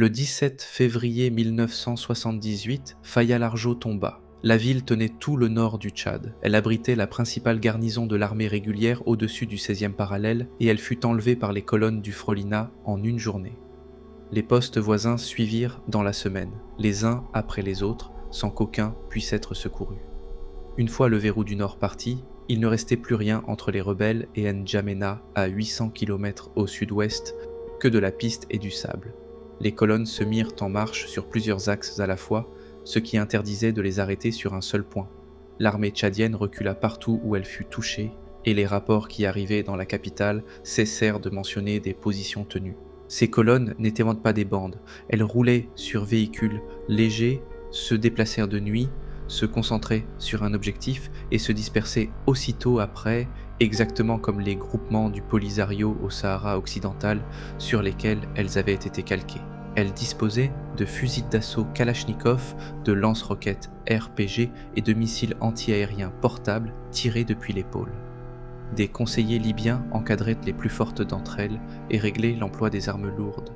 Le 17 février 1978, Faya-Largeau tomba. La ville tenait tout le nord du Tchad. Elle abritait la principale garnison de l'armée régulière au-dessus du 16e parallèle et elle fut enlevée par les colonnes du Frolina en une journée. Les postes voisins suivirent dans la semaine, les uns après les autres, sans qu'aucun puisse être secouru. Une fois le verrou du Nord parti, il ne restait plus rien entre les rebelles et N'Djamena à 800 km au sud-ouest que de la piste et du sable. Les colonnes se mirent en marche sur plusieurs axes à la fois, ce qui interdisait de les arrêter sur un seul point. L'armée tchadienne recula partout où elle fut touchée, et les rapports qui arrivaient dans la capitale cessèrent de mentionner des positions tenues. Ces colonnes n'étaient pas des bandes, elles roulaient sur véhicules légers, se déplacèrent de nuit, se concentraient sur un objectif et se dispersaient aussitôt après, exactement comme les groupements du Polisario au Sahara occidental sur lesquels elles avaient été calquées. Elles disposaient de fusils d'assaut Kalachnikov, de lance-roquettes RPG et de missiles anti-aériens portables tirés depuis l'épaule. Des conseillers libyens encadraient les plus fortes d'entre elles et réglaient l'emploi des armes lourdes.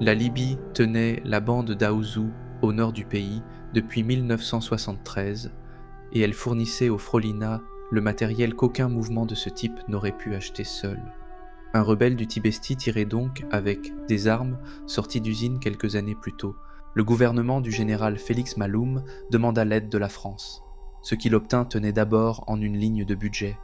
La Libye tenait la bande d'Aouzou au nord du pays depuis 1973 et elle fournissait au Frolina le matériel qu'aucun mouvement de ce type n'aurait pu acheter seul. Un rebelle du Tibesti tirait donc avec des armes sorties d'usine quelques années plus tôt. Le gouvernement du général Félix Maloum demanda l'aide de la France. Ce qu'il obtint tenait d'abord en une ligne de budget.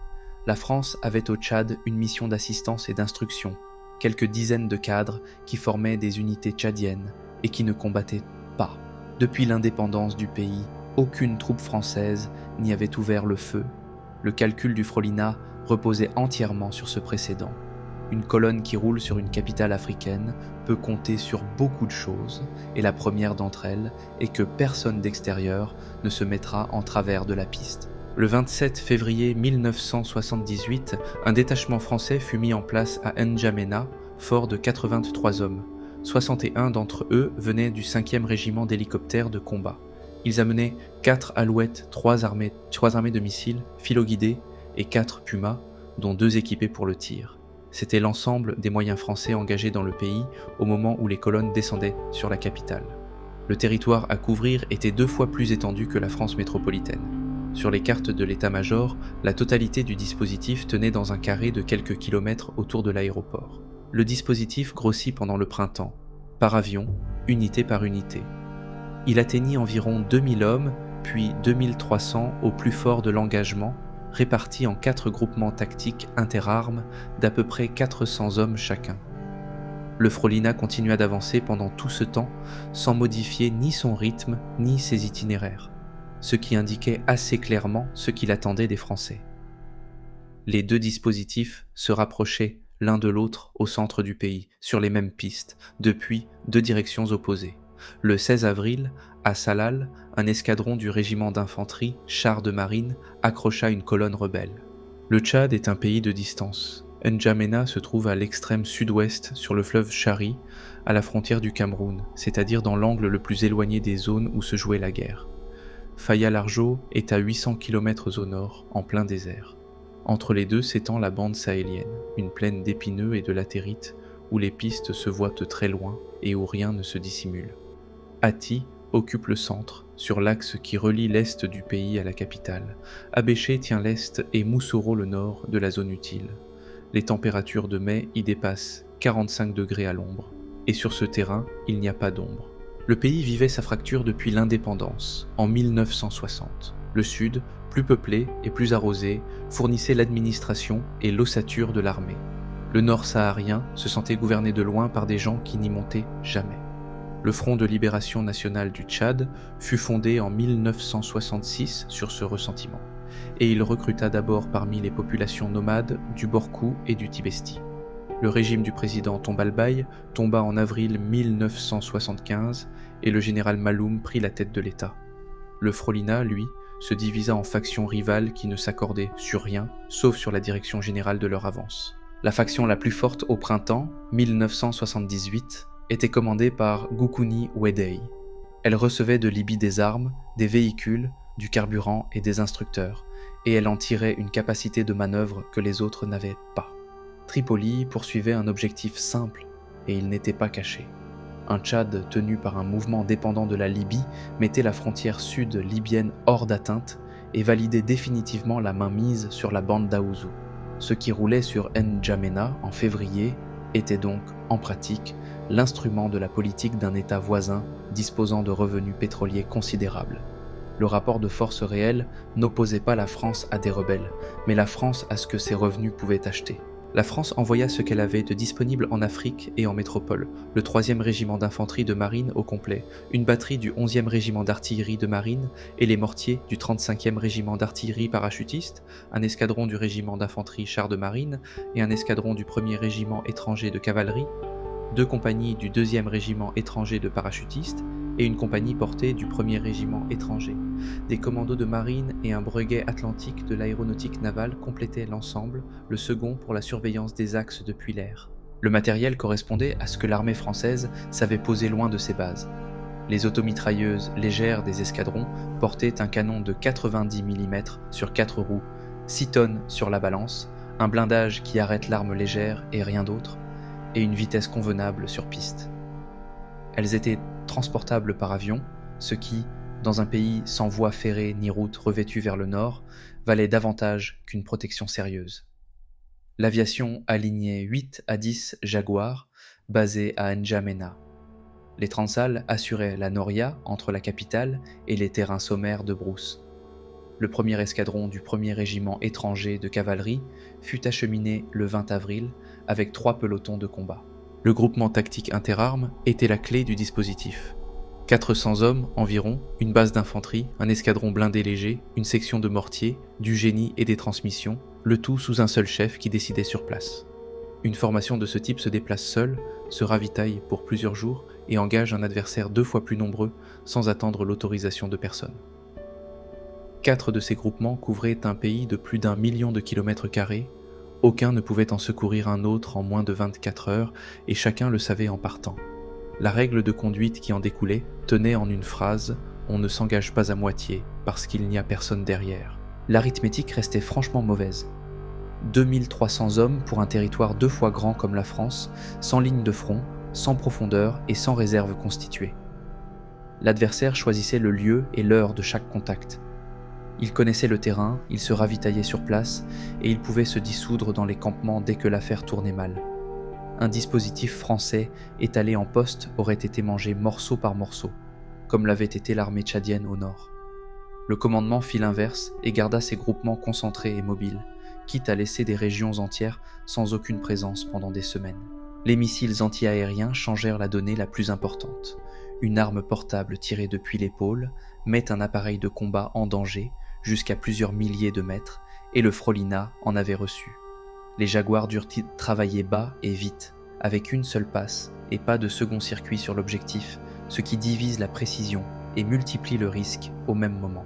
La France avait au Tchad une mission d'assistance et d'instruction, quelques dizaines de cadres qui formaient des unités tchadiennes et qui ne combattaient pas. Depuis l'indépendance du pays, aucune troupe française n'y avait ouvert le feu. Le calcul du Frolina reposait entièrement sur ce précédent. Une colonne qui roule sur une capitale africaine peut compter sur beaucoup de choses, et la première d'entre elles est que personne d'extérieur ne se mettra en travers de la piste. Le 27 février 1978, un détachement français fut mis en place à N'Djamena, fort de 83 hommes. 61 d'entre eux venaient du 5e régiment d'hélicoptères de combat. Ils amenaient 4 Alouettes, 3 armées de missiles, filoguidés et 4 Pumas, dont 2 équipés pour le tir. C'était l'ensemble des moyens français engagés dans le pays au moment où les colonnes descendaient sur la capitale. Le territoire à couvrir était 2 fois plus étendu que la France métropolitaine. Sur les cartes de l'état-major, la totalité du dispositif tenait dans un carré de quelques kilomètres autour de l'aéroport. Le dispositif grossit pendant le printemps, par avion, unité par unité. Il atteignit environ 2000 hommes, puis 2300 au plus fort de l'engagement, répartis en 4 groupements tactiques interarmes d'à peu près 400 hommes chacun. Le Frolina continua d'avancer pendant tout ce temps, sans modifier ni son rythme ni ses itinéraires, ce qui indiquait assez clairement ce qu'il attendait des Français. Les 2 dispositifs se rapprochaient l'un de l'autre au centre du pays, sur les mêmes pistes, depuis 2 directions opposées. Le 16 avril, à Salal, un escadron du régiment d'infanterie, chars de marine, accrocha une colonne rebelle. Le Tchad est un pays de distance. N'Djamena se trouve à l'extrême sud-ouest sur le fleuve Chari, à la frontière du Cameroun, c'est-à-dire dans l'angle le plus éloigné des zones où se jouait la guerre. Faya-Largeau est à 800 km au nord, en plein désert. Entre les deux s'étend la bande sahélienne, une plaine d'épineux et de latérite où les pistes se voient de très loin et où rien ne se dissimule. Hati occupe le centre, sur l'axe qui relie l'est du pays à la capitale. Abéché tient l'est et Moussoro le nord de la zone utile. Les températures de mai y dépassent 45 degrés à l'ombre, et sur ce terrain, il n'y a pas d'ombre. Le pays vivait sa fracture depuis l'indépendance, en 1960. Le sud, plus peuplé et plus arrosé, fournissait l'administration et l'ossature de l'armée. Le nord saharien se sentait gouverné de loin par des gens qui n'y montaient jamais. Le Front de libération nationale du Tchad fut fondé en 1966 sur ce ressentiment, et il recruta d'abord parmi les populations nomades du Borkou et du Tibesti. Le régime du président Tombalbaye tomba en avril 1975 et le général Maloum prit la tête de l'État. Le Frolina, lui, se divisa en factions rivales qui ne s'accordaient sur rien, sauf sur la direction générale de leur avance. La faction la plus forte au printemps, 1978, était commandée par Goukouni Wedei. Elle recevait de Libye des armes, des véhicules, du carburant et des instructeurs, et elle en tirait une capacité de manœuvre que les autres n'avaient pas. Tripoli poursuivait un objectif simple, et il n'était pas caché. un Tchad tenu par un mouvement dépendant de la Libye, mettait la frontière sud libyenne hors d'atteinte et validait définitivement la mainmise sur la bande d'Aouzou. Ce qui roulait sur N'Djamena en février était donc, en pratique, l'instrument de la politique d'un État voisin disposant de revenus pétroliers considérables. Le rapport de force réel n'opposait pas la France à des rebelles, mais la France à ce que ses revenus pouvaient acheter. La France envoya ce qu'elle avait de disponible en Afrique et en métropole, le 3e régiment d'infanterie de marine au complet, une batterie du 11e régiment d'artillerie de marine et les mortiers du 35e régiment d'artillerie parachutiste, un escadron du régiment d'infanterie chars de marine et un escadron du 1er régiment étranger de cavalerie, 2 compagnies du 2e régiment étranger de parachutistes et une compagnie portée du 1er régiment étranger. Des commandos de marine et un breguet atlantique de l'aéronautique navale complétaient l'ensemble, le second pour la surveillance des axes depuis l'air. Le matériel correspondait à ce que l'armée française savait poser loin de ses bases. Les automitrailleuses légères des escadrons portaient un canon de 90 mm sur 4 roues, 6 tonnes sur la balance, un blindage qui arrête l'arme légère et rien d'autre, et une vitesse convenable sur piste. Elles étaient transportables par avion, ce qui, dans un pays sans voie ferrée ni route revêtue vers le nord, valait davantage qu'une protection sérieuse. L'aviation alignait 8 à 10 Jaguars basés à N'Djamena. Les Transals assuraient la noria entre la capitale et les terrains sommaires de brousse. Le premier escadron du 1er régiment étranger de cavalerie fut acheminé le 20 avril avec 3 pelotons de combat. Le groupement tactique interarmes était la clé du dispositif. 400 hommes environ, une base d'infanterie, un escadron blindé léger, une section de mortiers, du génie et des transmissions, le tout sous un seul chef qui décidait sur place. Une formation de ce type se déplace seule, se ravitaille pour plusieurs jours et engage un adversaire 2 fois plus nombreux sans attendre l'autorisation de personne. 4 de ces groupements couvraient un pays de plus d'1 million de kilomètres carrés. Aucun ne pouvait en secourir un autre en moins de 24 heures, et chacun le savait en partant. La règle de conduite qui en découlait tenait en une phrase « On ne s'engage pas à moitié, parce qu'il n'y a personne derrière ». L'arithmétique restait franchement mauvaise. 2300 hommes pour un territoire 2 fois grand comme la France, sans ligne de front, sans profondeur et sans réserve constituée. L'adversaire choisissait le lieu et l'heure de chaque contact. Il connaissait le terrain, il se ravitaillait sur place, et il pouvait se dissoudre dans les campements dès que l'affaire tournait mal. Un dispositif français étalé en poste aurait été mangé morceau par morceau, comme l'avait été l'armée tchadienne au nord. Le commandement fit l'inverse et garda ses groupements concentrés et mobiles, quitte à laisser des régions entières sans aucune présence pendant des semaines. Les missiles anti-aériens changèrent la donnée la plus importante. Une arme portable tirée depuis l'épaule met un appareil de combat en danger jusqu'à plusieurs milliers de mètres, et le Frolina en avait reçu. Les Jaguars durent travailler bas et vite, avec une seule passe et pas de second circuit sur l'objectif, ce qui divise la précision et multiplie le risque au même moment.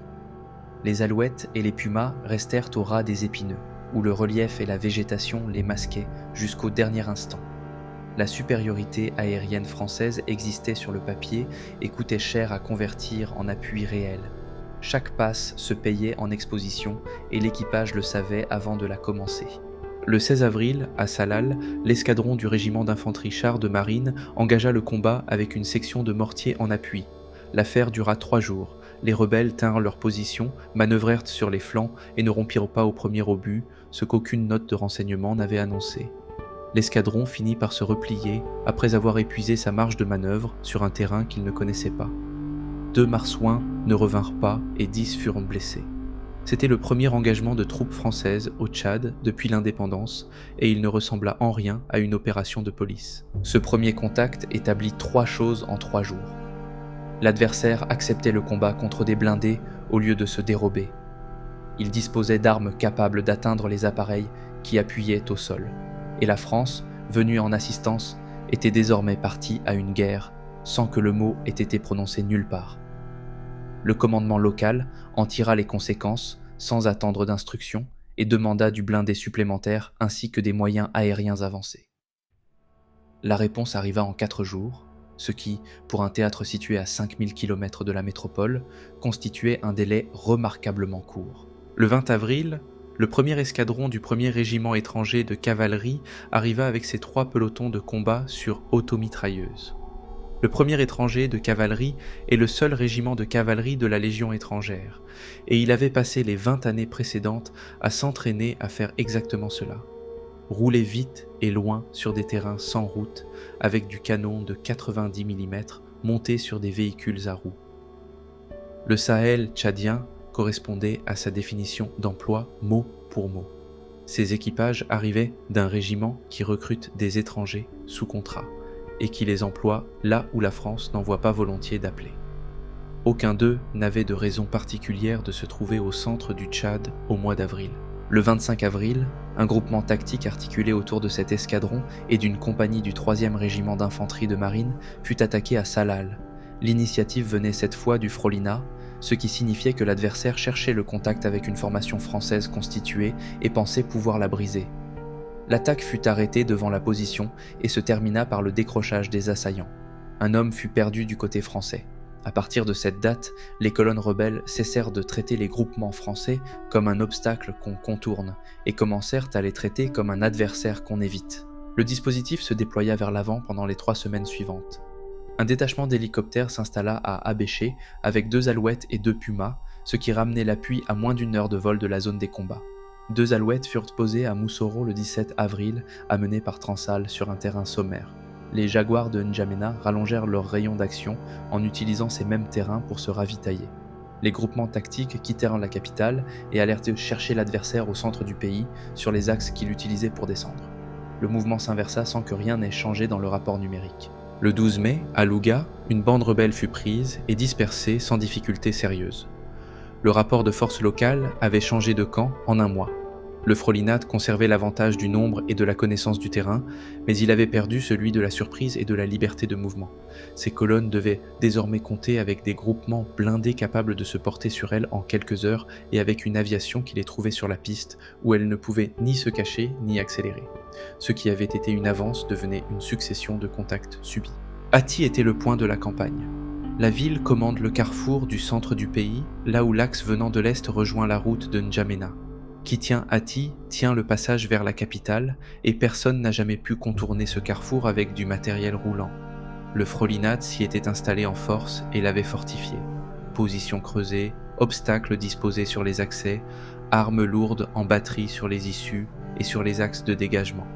Les Alouettes et les Pumas restèrent au ras des épineux, où le relief et la végétation les masquaient jusqu'au dernier instant. La supériorité aérienne française existait sur le papier et coûtait cher à convertir en appui réel. Chaque passe se payait en exposition et l'équipage le savait avant de la commencer. Le 16 avril, à Salal, l'escadron du régiment d'infanterie chars de marine engagea le combat avec une section de mortiers en appui. L'affaire dura 3 jours. Les rebelles tinrent leur position, manœuvrèrent sur les flancs et ne rompirent pas au premier obus, ce qu'aucune note de renseignement n'avait annoncé. L'escadron finit par se replier après avoir épuisé sa marge de manœuvre sur un terrain qu'il ne connaissait pas. 2 marsouins ne revinrent pas et 10 furent blessés. C'était le premier engagement de troupes françaises au Tchad depuis l'indépendance et il ne ressembla en rien à une opération de police. Ce premier contact établit 3 choses en 3 jours. L'adversaire acceptait le combat contre des blindés au lieu de se dérober. Il disposait d'armes capables d'atteindre les appareils qui appuyaient au sol. Et la France, venue en assistance, était désormais partie à une guerre sans que le mot ait été prononcé nulle part. Le commandement local en tira les conséquences sans attendre d'instructions et demanda du blindé supplémentaire ainsi que des moyens aériens avancés. La réponse arriva en 4 jours, ce qui, pour un théâtre situé à 5000 km de la métropole, constituait un délai remarquablement court. Le 20 avril, le premier escadron du 1er régiment étranger de cavalerie arriva avec ses 3 pelotons de combat sur automitrailleuses. Le 1er étranger de cavalerie est le seul régiment de cavalerie de la Légion étrangère, et il avait passé les 20 années précédentes à s'entraîner à faire exactement cela. Rouler vite et loin sur des terrains sans route, avec du canon de 90 mm monté sur des véhicules à roues. Le Sahel tchadien correspondait à sa définition d'emploi mot pour mot. Ces équipages arrivaient d'un régiment qui recrute des étrangers sous contrat et qui les emploie là où la France n'envoie pas volontiers d'appeler. Aucun d'eux n'avait de raison particulière de se trouver au centre du Tchad au mois d'avril. Le 25 avril, un groupement tactique articulé autour de cet escadron et d'une compagnie du 3e régiment d'infanterie de marine fut attaqué à Salal. L'initiative venait cette fois du Frolinat, ce qui signifiait que l'adversaire cherchait le contact avec une formation française constituée et pensait pouvoir la briser. L'attaque fut arrêtée devant la position et se termina par le décrochage des assaillants. Un homme fut perdu du côté français. À partir de cette date, les colonnes rebelles cessèrent de traiter les groupements français comme un obstacle qu'on contourne et commencèrent à les traiter comme un adversaire qu'on évite. Le dispositif se déploya vers l'avant pendant les 3 semaines suivantes. Un détachement d'hélicoptères s'installa à Abéché avec 2 Alouettes et 2 Pumas, ce qui ramenait l'appui à moins d'1 heure de vol de la zone des combats. 2 Alouettes furent posées à Moussoro le 17 avril, amenées par Transal sur un terrain sommaire. Les Jaguars de N'Djamena rallongèrent leur rayon d'action en utilisant ces mêmes terrains pour se ravitailler. Les groupements tactiques quittèrent la capitale et allèrent chercher l'adversaire au centre du pays, sur les axes qu'il utilisait pour descendre. Le mouvement s'inversa sans que rien n'ait changé dans le rapport numérique. Le 12 mai, à Louga, une bande rebelle fut prise et dispersée sans difficulté sérieuse. Le rapport de force locale avait changé de camp en un mois. Le Frolinat conservait l'avantage du nombre et de la connaissance du terrain, mais il avait perdu celui de la surprise et de la liberté de mouvement. Ces colonnes devaient désormais compter avec des groupements blindés capables de se porter sur elles en quelques heures et avec une aviation qui les trouvait sur la piste, où elles ne pouvaient ni se cacher ni accélérer. Ce qui avait été une avance devenait une succession de contacts subis. Hatti était le point de la campagne. La ville commande le carrefour du centre du pays, là où l'axe venant de l'est rejoint la route de N'Djamena. Qui tient Hatti tient le passage vers la capitale, et personne n'a jamais pu contourner ce carrefour avec du matériel roulant. Le Frolinat s'y était installé en force et l'avait fortifié. Positions creusées, obstacles disposés sur les accès, armes lourdes en batterie sur les issues et sur les axes de dégagement.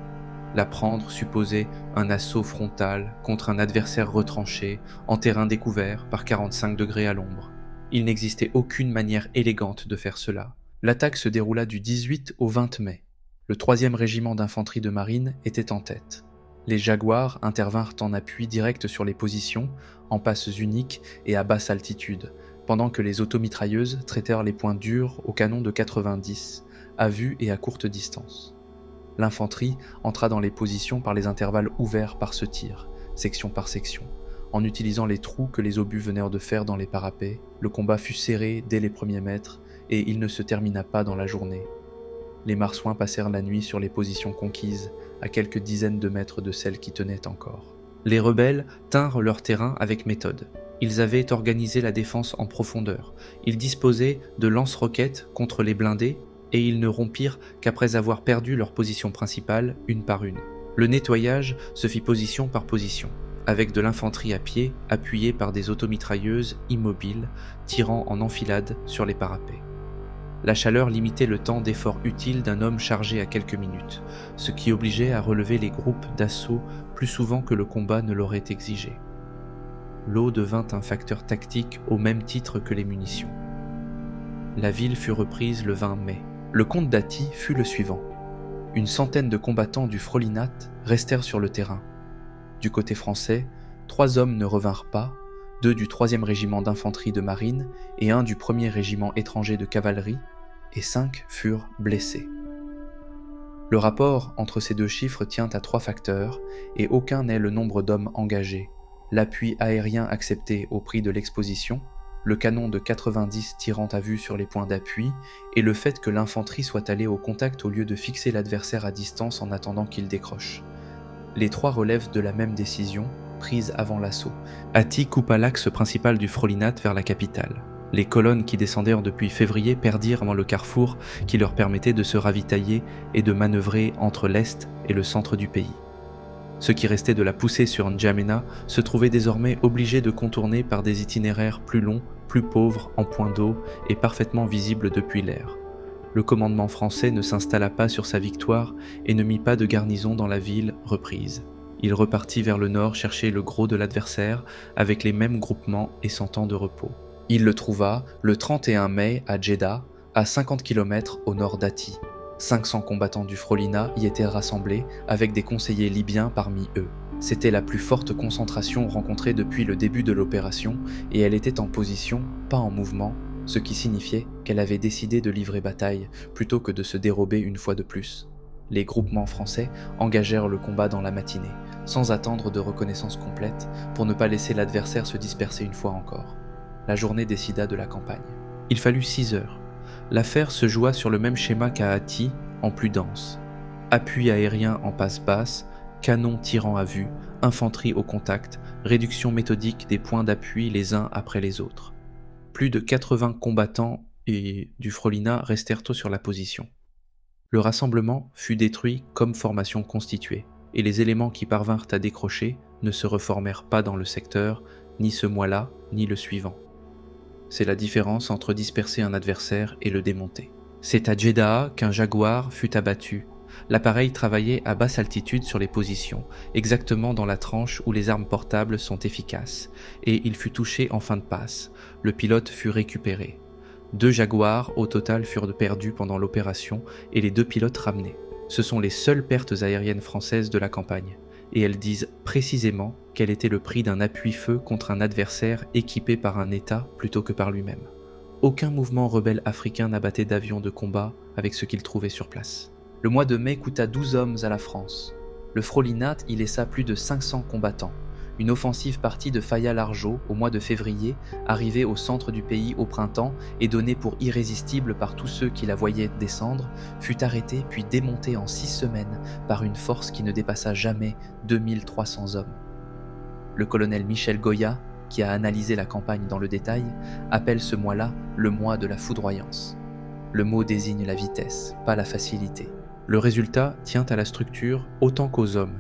La prendre supposait un assaut frontal contre un adversaire retranché, en terrain découvert par 45 degrés à l'ombre. Il n'existait aucune manière élégante de faire cela. L'attaque se déroula du 18 au 20 mai. Le 3e régiment d'infanterie de marine était en tête. Les Jaguars intervinrent en appui direct sur les positions, en passes uniques et à basse altitude, pendant que les automitrailleuses traitèrent les points durs au canon de 90, à vue et à courte distance. L'infanterie entra dans les positions par les intervalles ouverts par ce tir, section par section. En utilisant les trous que les obus venèrent de faire dans les parapets, le combat fut serré dès les premiers mètres et il ne se termina pas dans la journée. Les marsouins passèrent la nuit sur les positions conquises, à quelques dizaines de mètres de celles qui tenaient encore. Les rebelles tinrent leur terrain avec méthode. Ils avaient organisé la défense en profondeur. Ils disposaient de lance-roquettes contre les blindés et ils ne rompirent qu'après avoir perdu leur position principale une par une. Le nettoyage se fit position par position, avec de l'infanterie à pied appuyée par des automitrailleuses immobiles tirant en enfilade sur les parapets. La chaleur limitait le temps d'effort utile d'un homme chargé à quelques minutes, ce qui obligeait à relever les groupes d'assaut plus souvent que le combat ne l'aurait exigé. L'eau devint un facteur tactique au même titre que les munitions. La ville fut reprise le 20 mai. Le compte d'Hatti fut le suivant. Une centaine de combattants du Frolinat restèrent sur le terrain. Du côté français, 3 hommes ne revinrent pas, 2 du 3e régiment d'infanterie de marine et 1 du 1er régiment étranger de cavalerie, et 5 furent blessés. Le rapport entre ces 2 chiffres tient à 3 facteurs, et aucun n'est le nombre d'hommes engagés, l'appui aérien accepté au prix de l'exposition, le canon de 90 tirant à vue sur les points d'appui, et le fait que l'infanterie soit allée au contact au lieu de fixer l'adversaire à distance en attendant qu'il décroche. Les 3 relèvent de la même décision, prise avant l'assaut. Hatti coupa l'axe principal du Frolinat vers la capitale. Les colonnes qui descendèrent depuis février perdirent dans le carrefour qui leur permettait de se ravitailler et de manœuvrer entre l'est et le centre du pays. Ceux qui restaient de la poussée sur N'Djamena se trouvaient désormais obligés de contourner par des itinéraires plus longs, plus pauvres en point d'eau et parfaitement visibles depuis l'air. Le commandement français ne s'installa pas sur sa victoire et ne mit pas de garnison dans la ville reprise. Il repartit vers le nord chercher le gros de l'adversaire avec les mêmes groupements et sans temps de repos. Il le trouva le 31 mai à Djeddah, à 50 km au nord d'Ati. 500 combattants du Frolina y étaient rassemblés avec des conseillers libyens parmi eux. C'était la plus forte concentration rencontrée depuis le début de l'opération et elle était en position, pas en mouvement, ce qui signifiait qu'elle avait décidé de livrer bataille plutôt que de se dérober une fois de plus. Les groupements français engagèrent le combat dans la matinée, sans attendre de reconnaissance complète, pour ne pas laisser l'adversaire se disperser une fois encore. La journée décida de la campagne. Il fallut 6 heures. L'affaire se joua sur le même schéma qu'à Ati, en plus dense. Appui aérien en passe basse, canons tirant à vue, infanterie au contact, réduction méthodique des points d'appui les uns après les autres. Plus de 80 combattants du Frolina restèrent sur la position. Le rassemblement fut détruit comme formation constituée, et les éléments qui parvinrent à décrocher ne se reformèrent pas dans le secteur, ni ce mois-là, ni le suivant. C'est la différence entre disperser un adversaire et le démonter. C'est à Djeddah qu'un Jaguar fut abattu. L'appareil travaillait à basse altitude sur les positions, exactement dans la tranche où les armes portables sont efficaces, et il fut touché en fin de passe. Le pilote fut récupéré. 2 Jaguars au total furent perdus pendant l'opération et les 2 pilotes ramenés. Ce sont les seules pertes aériennes françaises de la campagne, et elles disent précisément quel était le prix d'un appui-feu contre un adversaire équipé par un État plutôt que par lui-même. Aucun mouvement rebelle africain n'abattait d'avions de combat avec ce qu'il trouvait sur place. Le mois de mai coûta 12 hommes à la France. Le Frolinat y laissa plus de 500 combattants. Une offensive partie de Faya-Largeau au mois de février, arrivée au centre du pays au printemps et donnée pour irrésistible par tous ceux qui la voyaient descendre, fut arrêtée puis démontée en 6 semaines par une force qui ne dépassa jamais 2300 hommes. Le colonel Michel Goya, qui a analysé la campagne dans le détail, appelle ce mois-là le mois de la foudroyance. Le mot désigne la vitesse, pas la facilité. Le résultat tient à la structure autant qu'aux hommes.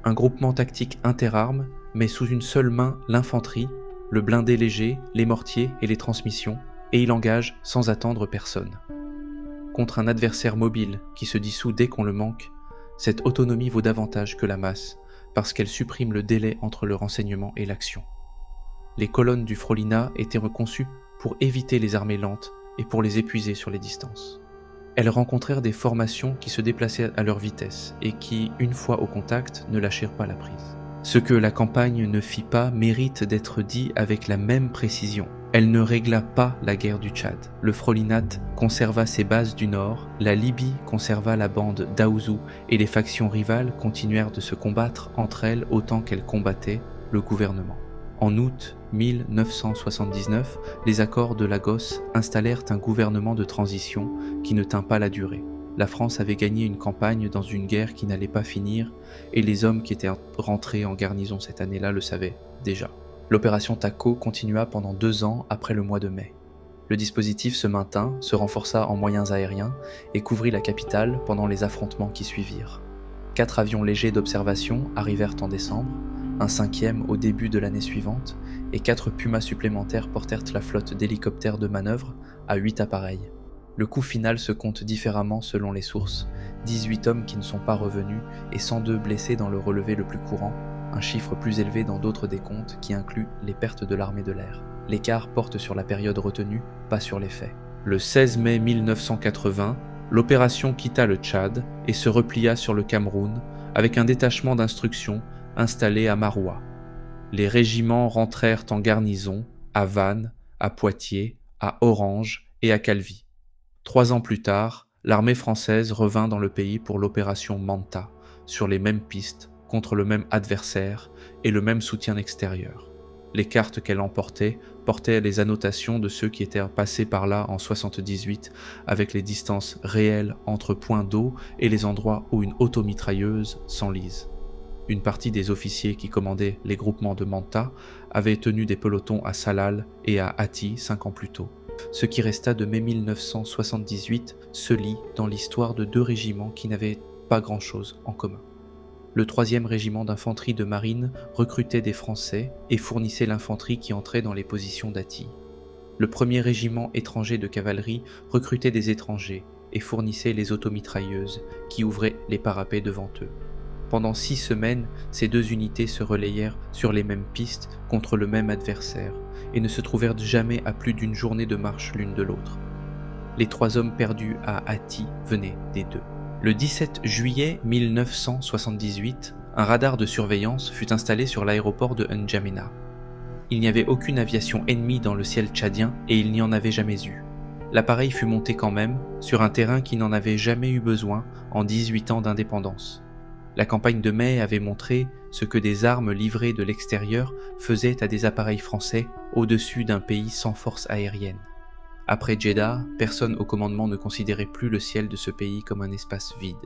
Un groupement tactique interarmes met sous une seule main l'infanterie, le blindé léger, les mortiers et les transmissions, et il engage sans attendre personne. Contre un adversaire mobile qui se dissout dès qu'on le manque, cette autonomie vaut davantage que la masse, parce qu'elle supprime le délai entre le renseignement et l'action. Les colonnes du Frolina étaient reconçues pour éviter les armées lentes et pour les épuiser sur les distances. Elles rencontrèrent des formations qui se déplaçaient à leur vitesse et qui, une fois au contact, ne lâchèrent pas la prise. Ce que la campagne ne fit pas mérite d'être dit avec la même précision. Elle ne régla pas la guerre du Tchad. Le Frolinat conserva ses bases du nord, la Libye conserva la bande d'Aouzou et les factions rivales continuèrent de se combattre entre elles autant qu'elles combattaient le gouvernement. En août 1979, les accords de Lagos installèrent un gouvernement de transition qui ne tint pas la durée. La France avait gagné une campagne dans une guerre qui n'allait pas finir et les hommes qui étaient rentrés en garnison cette année-là le savaient déjà. L'opération Taco continua pendant 2 ans après le mois de mai. Le dispositif se maintint, se renforça en moyens aériens et couvrit la capitale pendant les affrontements qui suivirent. 4 avions légers d'observation arrivèrent en décembre, un 5e au début de l'année suivante, et 4 Pumas supplémentaires portèrent la flotte d'hélicoptères de manœuvre à 8 appareils. Le coût final se compte différemment selon les sources, 18 hommes qui ne sont pas revenus et 102 blessés dans le relevé le plus courant, un chiffre plus élevé dans d'autres décomptes qui incluent les pertes de l'armée de l'air. L'écart porte sur la période retenue, pas sur les faits. Le 16 mai 1980, l'opération quitta le Tchad et se replia sur le Cameroun avec un détachement d'instruction installé à Maroua. Les régiments rentrèrent en garnison à Vannes, à Poitiers, à Orange et à Calvi. 3 ans plus tard, l'armée française revint dans le pays pour l'opération Manta, sur les mêmes pistes, contre le même adversaire et le même soutien extérieur. Les cartes qu'elle emportait portaient les annotations de ceux qui étaient passés par là en 78 avec les distances réelles entre points d'eau et les endroits où une automitrailleuse s'enlise. Une partie des officiers qui commandaient les groupements de Manta avaient tenu des pelotons à Salal et à Ati 5 ans plus tôt. Ce qui resta de mai 1978 se lit dans l'histoire de 2 régiments qui n'avaient pas grand-chose en commun. Le 3e régiment d'infanterie de marine recrutait des Français et fournissait l'infanterie qui entrait dans les positions d'Ati. Le 1er régiment étranger de cavalerie recrutait des étrangers et fournissait les automitrailleuses qui ouvraient les parapets devant eux. Pendant 6 semaines, ces deux unités se relayèrent sur les mêmes pistes contre le même adversaire et ne se trouvèrent jamais à plus d'une journée de marche l'une de l'autre. Les 3 hommes perdus à Ati venaient des deux. Le 17 juillet 1978, un radar de surveillance fut installé sur l'aéroport de N'Djamena. Il n'y avait aucune aviation ennemie dans le ciel tchadien et il n'y en avait jamais eu. L'appareil fut monté quand même sur un terrain qui n'en avait jamais eu besoin en 18 ans d'indépendance. La campagne de mai avait montré ce que des armes livrées de l'extérieur faisaient à des appareils français au-dessus d'un pays sans force aérienne. Après Jeddah, personne au commandement ne considérait plus le ciel de ce pays comme un espace vide.